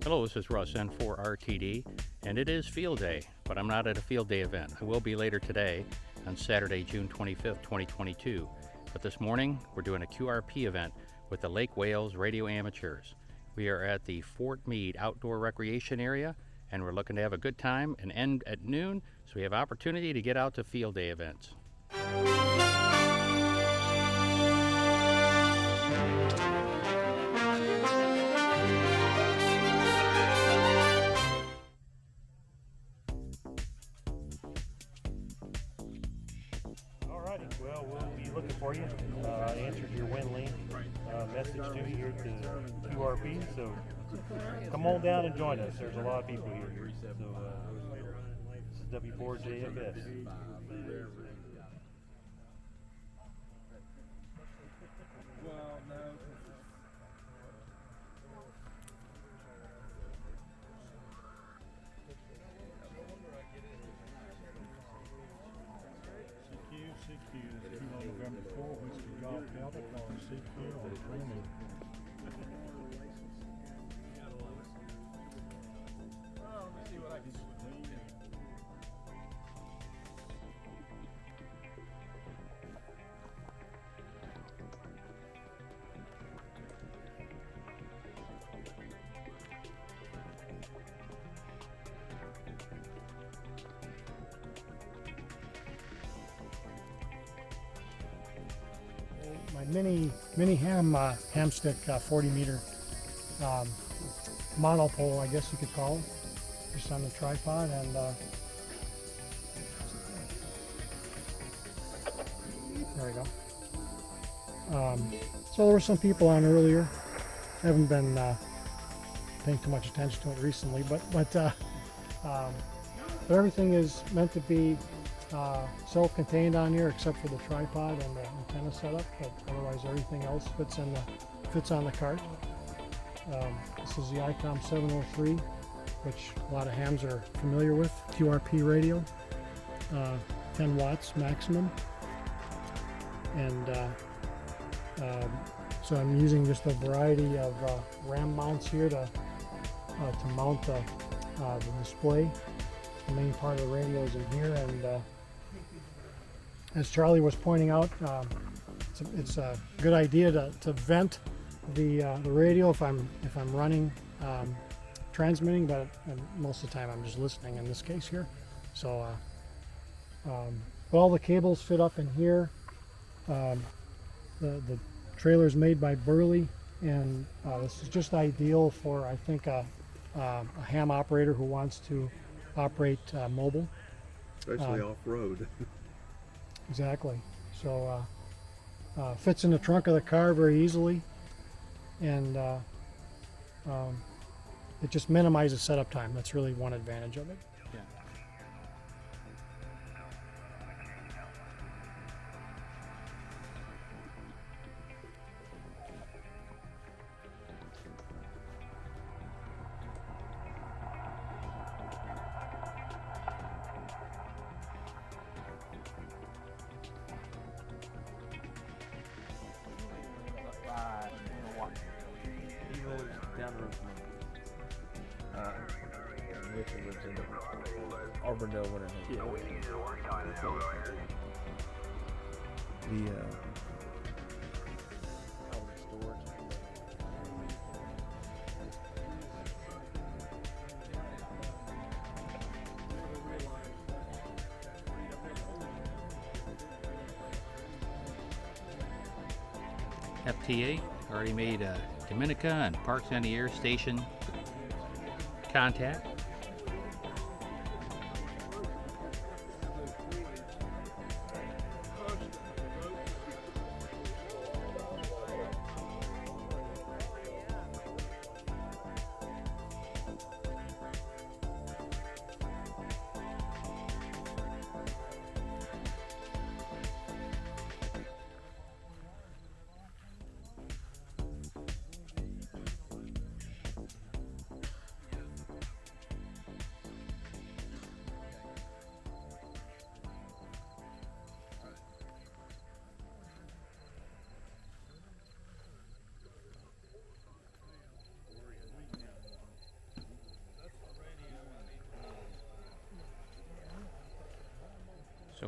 Hello, this is Russ N4RTD, and it is Field Day, but I'm not at a Field Day event. I will be later today on Saturday, June 25th, 2022. But this morning, we're doing a QRP event with the Lake Wales Radio Amateurs. We are at the Fort Meade Outdoor Recreation Area, and we're looking to have a good time and end at noon, so we have opportunity to get out to Field Day events. Well, we'll be looking for you. I answered your WinLink message to you here at the QRP, so come on down and join us. There's a lot of people here. So this is W4JFS. Well, no. CQ, Kilo November 4, Whiskey Golf Delta, calling CQ on 3 Meade. Let's see what I can do with Meade. My mini ham stick 40 meter monopole, I guess you could call it, just on the tripod, and there we go. So there were some people on earlier. Haven't been paying too much attention to it recently, but everything is meant to be self-contained on here except for the tripod and the antenna setup, but otherwise everything else fits on the cart. This is the ICOM 703, which a lot of hams are familiar with. QRP radio, 10 watts maximum, and so I'm using just a variety of RAM mounts here to mount the display. The main part of the radio is in here, and as Charlie was pointing out, it's a good idea to vent the radio if I'm running transmitting, but most of the time I'm just listening in this case here. So all the cables fit up in here. The trailer is made by Burley, and this is just ideal for, I think, a ham operator who wants to operate mobile, especially off-road. Exactly. So fits in the trunk of the car very easily, and it just minimizes setup time. That's really one advantage of it. Yeah. He lives down the road from me. Richard lives in Auburndale, Winter Hill. FTA already made Dominica and Parks on the Air station contact.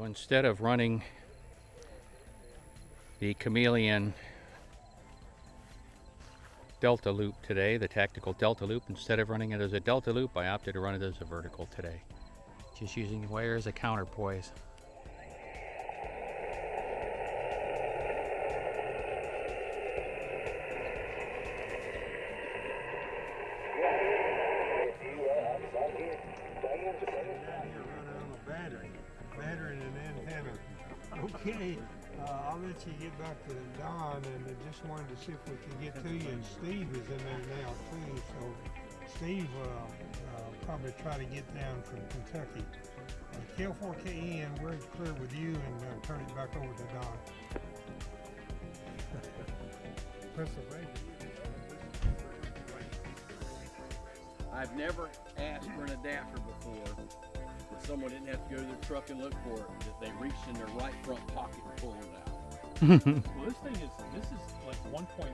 instead of running the Chameleon Delta loop today, the tactical Delta loop, instead of running it as a Delta loop, I opted to run it as a vertical today. Just using the wire as a counterpoise. Battery and an antenna. Okay, I'll let you get back to Don, and I just wanted to see if we could get to you. And Steve is in there now too, so Steve probably try to get down from Kentucky. KL4KEN, we're clear with you, and turn it back over to Don. Pennsylvania. I've never asked for an adapter before. Someone didn't have to go to their truck and look for it, that they reached in their right front pocket and pulled it out. Well, this is like 1.5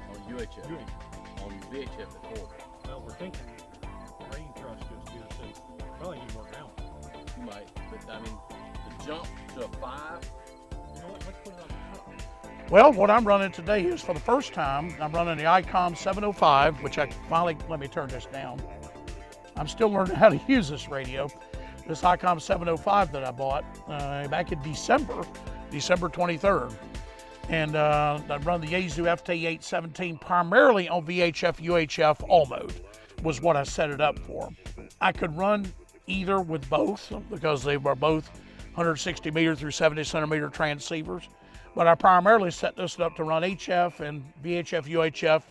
On UHF. On VHF at 4. Well, we're thinking rain trust goes here too. Probably need more ground. You might, but I mean, the jump to a 5. You know what? Let's put it on the truck. Well, what I'm running today is for the first time, I'm running the ICOM 705, which I finally, let me turn this down. I'm still learning how to use this radio. This ICOM 705 that I bought back in December 23rd. And I run the Yaesu FT817 primarily on VHF, UHF, all mode was what I set it up for. I could run either with both because they were both 160 meter through 70 centimeter transceivers. But I primarily set this up to run HF and VHF, UHF,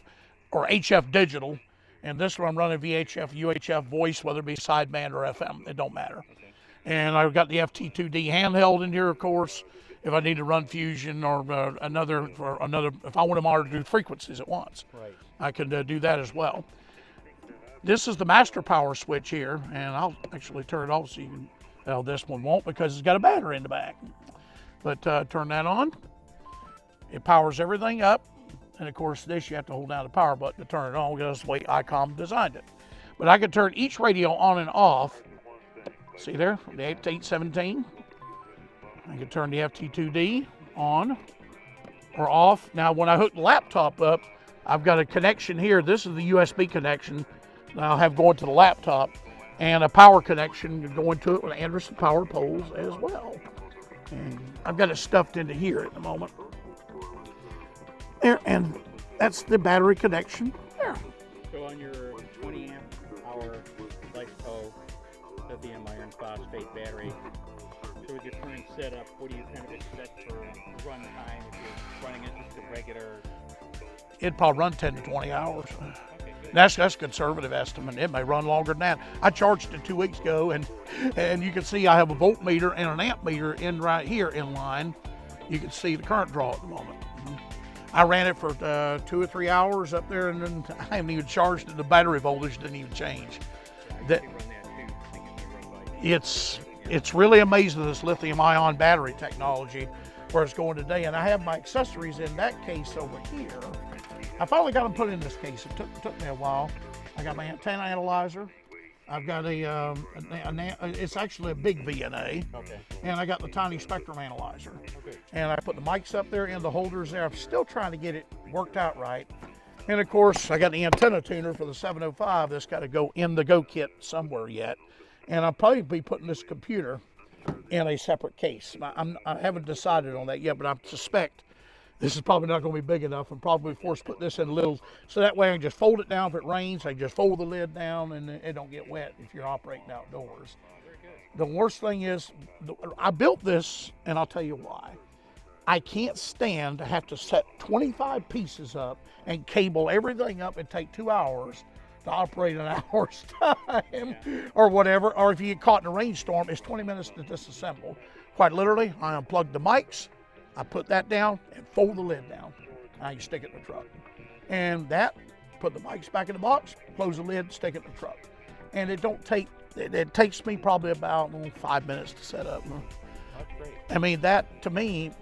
or HF digital. And this one I'm running VHF, UHF voice, whether it be sideband or FM, it don't matter. Okay. And I've got the FT2D handheld in here, of course, if I need to run fusion or another, if I want to monitor 2 frequencies at once. Right. I can do that as well. This is the master power switch here, and I'll actually turn it off so you can, well, this one won't because it's got a battery in the back. But turn that on. It powers everything up. And of course, this you have to hold down the power button to turn it on because that's the way ICOM designed it. But I can turn each radio on and off. See there, the 817. I can turn the FT2D on or off. Now, when I hook the laptop up, I've got a connection here. This is the USB connection that I'll have going to the laptop, and a power connection going to it with Anderson power poles as well. And I've got it stuffed into here at the moment. There, and that's the battery connection there. So on your 20 amp hour LiFePO lithium iron phosphate battery, so with your current setup, what do you kind of expect for run time if you're running it just a regular? It'd probably run 10 to 20 hours. Okay, good. That's a conservative estimate. It may run longer than that. I charged it 2 weeks ago, and you can see I have a voltmeter and an amp meter in right here in line. You can see the current draw at the moment. I ran it for 2 or 3 hours up there, and then I haven't even charged it. The battery voltage didn't even change. It's really amazing, this lithium ion battery technology, where it's going today. And I have my accessories in that case over here. I finally got them put in this case. It took me a while. I got my antenna analyzer. I've got it's actually a big VNA, Okay. and I got the tiny spectrum analyzer. Okay. And I put the mics up there and the holders there. I'm still trying to get it worked out right. And of course, I got the antenna tuner for the 705 that's got to go in the Go kit somewhere yet. And I'll probably be putting this computer in a separate case. I haven't decided on that yet, but I suspect this is probably not going to be big enough. I'm probably forced to put this in little, so that way I can just fold it down if it rains. I can just fold the lid down and it don't get wet if you're operating outdoors. The worst thing is, I built this, and I'll tell you why. I can't stand to have to set 25 pieces up and cable everything up and take 2 hours to operate an hour's time or whatever. Or if you get caught in a rainstorm, it's 20 minutes to disassemble. Quite literally, I unplugged the mics, I put that down and fold the lid down. Now you stick it in the truck. And that, put the mics back in the box, close the lid, stick it in the truck. And it takes me probably about 5 minutes to set up. That's great. I mean, that to me,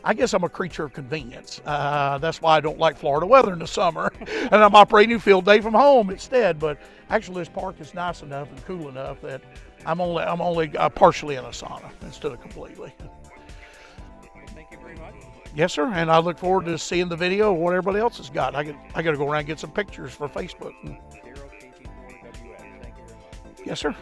I guess I'm a creature of convenience. That's why I don't like Florida weather in the summer, and I'm operating field day from home instead. But actually, this park is nice enough and cool enough that I'm only partially in a sauna instead of completely. Thank you very much. Yes, sir. And I look forward to seeing the video of what everybody else has got. I got to go around and get some pictures for Facebook. KP4WS. Thank you very much. Yes, sir.